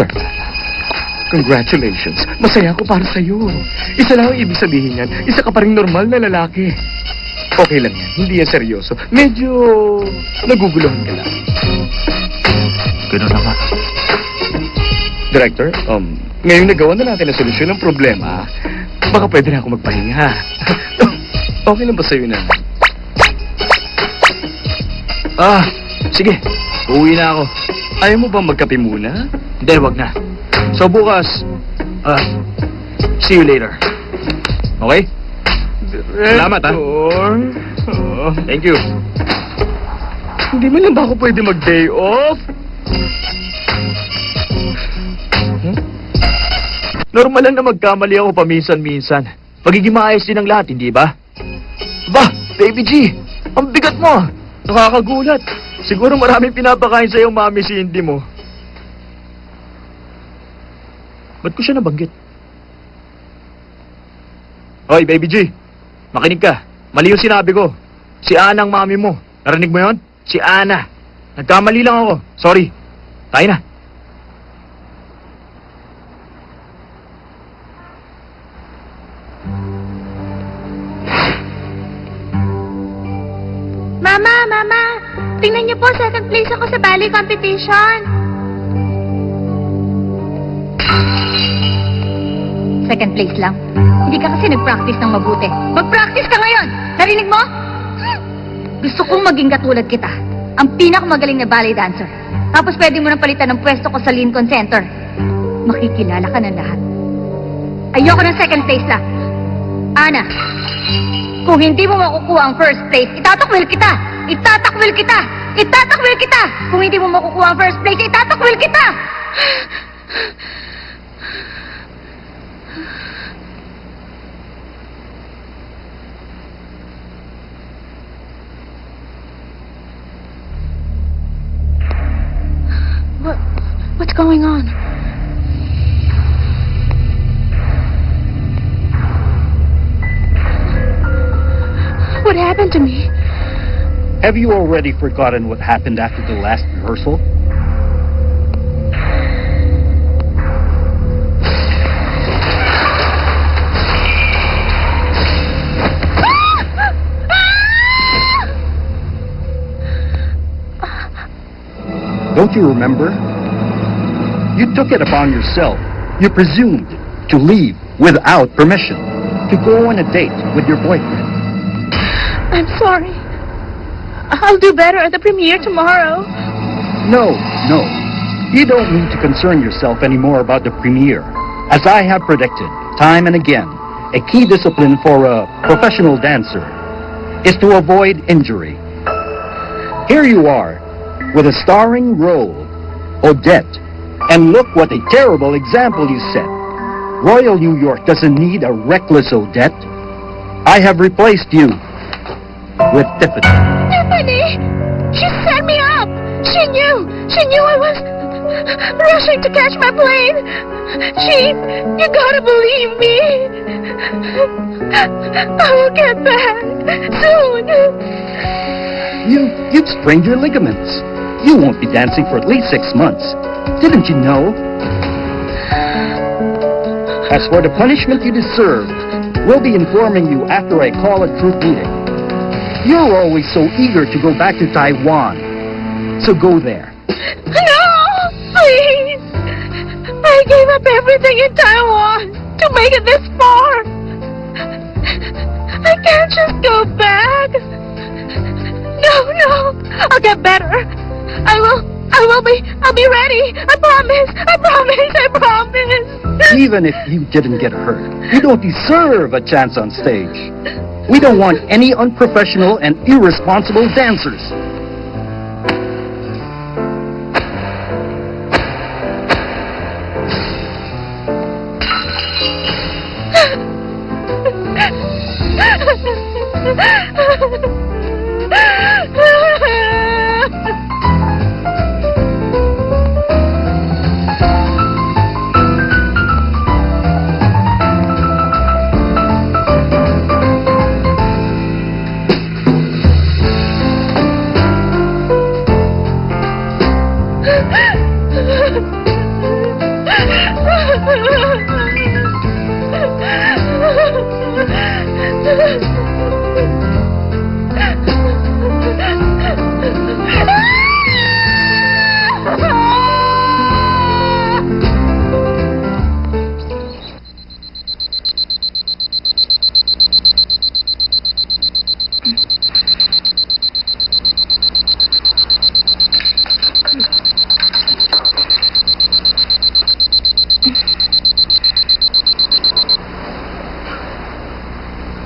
Sir, congratulations. Masaya ako para sa'yo. Isa lang ang ibig sabihin yan. Isa ka pa rin normal na lalaki. Okay lang yan. Hindi yan seryoso. Medyo naguguluhan ka lang. Ganun na nga. Director, ngayong nagawa na natin ang solusyon ng problema, baka pwede na ako magpahinga. Okay lang ba sa'yo na? Sige. Uuwi na ako. Ayaw mo bang magkape muna? Hindi, wag na. So bukas, see you later. Okay? Salamat, ha? Thank you. Hindi man lang ba ako pwede mag-day off? Normal lang na magkamali ako paminsan-minsan. Magiging maayos din ang lahat, hindi ba? Ba, Baby G, ang bigat mo. Nakakagulat. Siguro maraming pinapakain sa'yo, mami, si Indy mo. Ba't ko siya nabanggit? Hoy, Baby G, makinig ka. Mali yung sinabi ko. Si Ana ang mami mo. Narinig mo yon? Si Ana. Nagkamali lang ako. Sorry. Tayo na. Mama! Tingnan niyo po, second place ako sa ballet competition. Second place lang? Hindi ka kasi nag-practice ng mabuti. Mag-practice ka ngayon! Narinig mo? Gusto kong maging katulad kita. Ang pinakamagaling na ballet dancer. Tapos pwede mo nang palitan ng pwesto ko sa Lincoln Center. Makikilala ka ng lahat. Ayoko ng second place lang. Ana, kung hindi mo makukuha ang first place, itatakwil kita! Itatakwil kita! Itatakwil kita! Kung hindi mo makukuha ang first place, itatakwil kita! What's going on? What happened to me? Have you already forgotten what happened after the last rehearsal? Don't you remember? You took it upon yourself. You presumed to leave without permission, to go on a date with your boyfriend. I'm sorry. I'll do better at the premiere tomorrow. No. You don't need to concern yourself anymore about the premiere. As I have predicted, time and again, a key discipline for a professional dancer is to avoid injury. Here you are, with a starring role, Odette, and look what a terrible example you set. Royal New York doesn't need a reckless Odette. I have replaced you with Tiffany. Tiffany! She set me up! She knew I was rushing to catch my plane! You gotta believe me! I will get back soon! You've sprained your ligaments. You won't be dancing for at least 6 months. Didn't you know? As for the punishment you deserve, we'll be informing you after I call a troop meeting. You're always so eager to go back to Taiwan. So go there. No! Please! I gave up everything in Taiwan to make it this far! I can't just go back! No! I'll get better! I'll be ready! I promise! Even if you didn't get hurt, you don't deserve a chance on stage. We don't want any unprofessional and irresponsible dancers.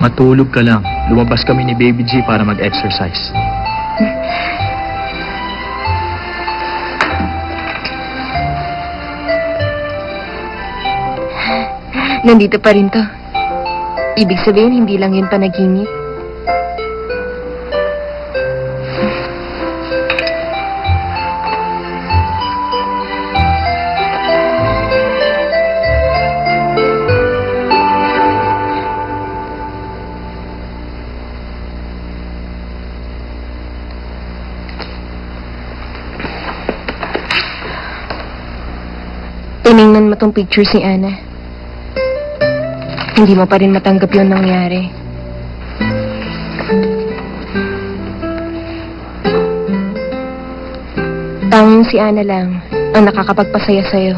Matulog ka lang. Lumabas kami ni Baby G para mag-exercise. Nandito pa rin to. Ibig sabihin, hindi lang yun panaginip. Tiningnan mo tong picture si Ana. Hindi mo pa rin matanggap yung nangyari. Tanging si Ana lang ang nakakapagpasaya sa'yo.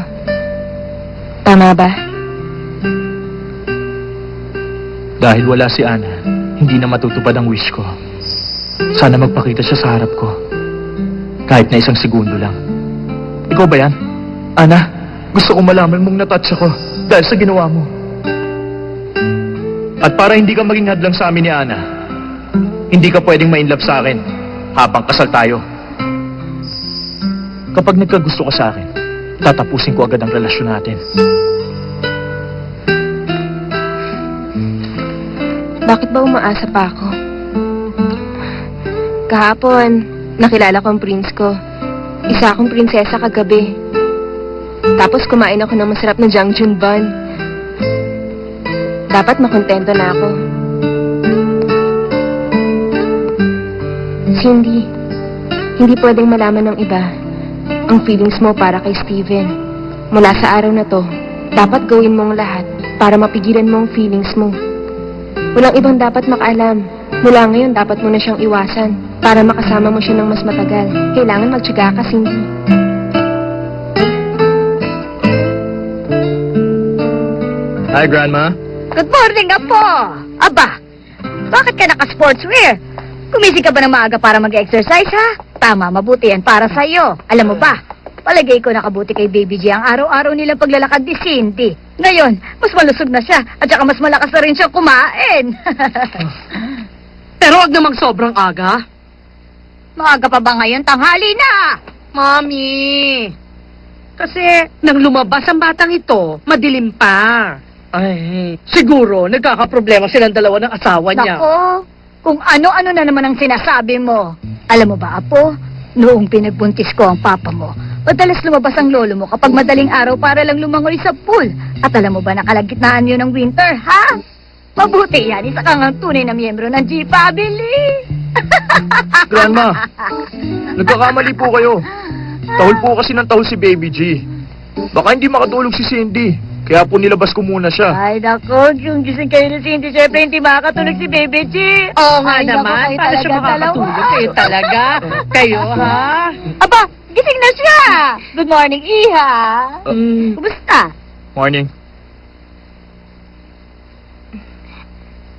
Tama ba? Dahil wala si Ana, hindi na matutupad ang wish ko. Sana magpakita siya sa harap ko. Kahit na 1 segundo lang. Ikaw ba yan? Ana, gusto kong malaman mong natouch ako dahil sa ginawa mo. At para hindi ka maging hadlang sa amin ni Ana, hindi ka pwedeng ma-inlove sa akin habang kasal tayo. Kapag nagkagusto ka sa akin, tatapusin ko agad ang relasyon natin. Bakit ba umaasa pa ako? Kahapon, nakilala ko ang prince ko. Isa akong prinsesa kagabi. Tapos kumain ako ng masarap na Jangjun bun. Dapat makontento na ako. Cindy, hindi pwedeng malaman ng iba ang feelings mo para kay Steven. Mula sa araw na to, dapat gawin mong lahat para mapigilan mo ang feelings mo. Walang ibang dapat makaalam. Mula ngayon, dapat mo na siyang iwasan para makasama mo siya ng mas matagal. Kailangan magtiyaga ka, Cindy. Hi, Grandma. Good morning, Apo! Aba, bakit ka naka-sportswear? Kumising ka ba ng maaga para mag-exercise, ha? Tama, mabuti yan para sa'yo. Alam mo ba, palagay ko nakabuti kay Baby G ang araw-araw nilang paglalakad ni Cindy. Ngayon, mas malusog na siya at saka mas malakas na rin siya kumain. Pero wag namang sobrang aga. Maaga pa ba ngayon? Tanghali na! Mami! Kasi nang lumabas ang batang ito, madilim pa. Ay, siguro nagkakaproblema silang dalawa ng asawa niya. Nako, kung ano-ano na naman ang sinasabi mo. Alam mo ba, Apo, noong pinagbuntis ko ang papa mo, madalas lumabas ang lolo mo kapag madaling araw para lang lumangoy sa pool. At alam mo ba, nakalagitnaan yun ng winter, ha? Mabuti yan, isa kang ang tunay na miyembro ng G-Family. Grandma, nagkakamali po kayo. Tahol po kasi ng tahol si Baby G. Baka hindi makatulog si Cindy. Kaya po nilabas ko muna siya. Ay, nako, yung gising kayo ni Cindy, syempre hindi makakatulog si Baby G. Oo nga Ay, naku, naman, kayo para siya talaga makakatulog. dalawa. Kayo talaga. Kayo, ha? Aba, gising na siya. Good morning, Iha. Kumusta? Morning.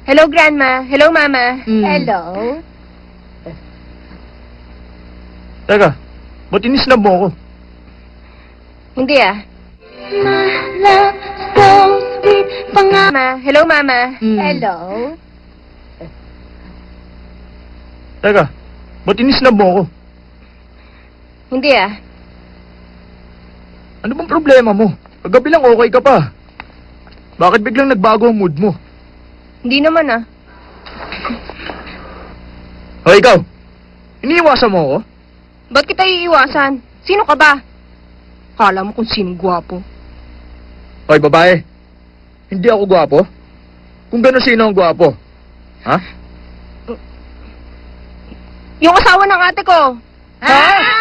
Hello, Grandma. Hello, Mama. Hello. Teka, ba't inisnab mo ako? Hindi ah. Mama. Hello, Mama. Hello. Teka, ba't inisnab mo ako? Hindi ah. Ano bang problema mo? Kagabi lang okay ka pa. Bakit biglang nagbago ang mood mo? Hindi naman ah. O ikaw, iniiwasan mo ako? Ba't kita iiwasan? Sino ka ba? Kala mo kung sinong gwapo. Hoy, babae. Hindi ako gwapo? Kung gano'n sino ang gwapo? Ha? Yung asawa ng ate ko. Ah!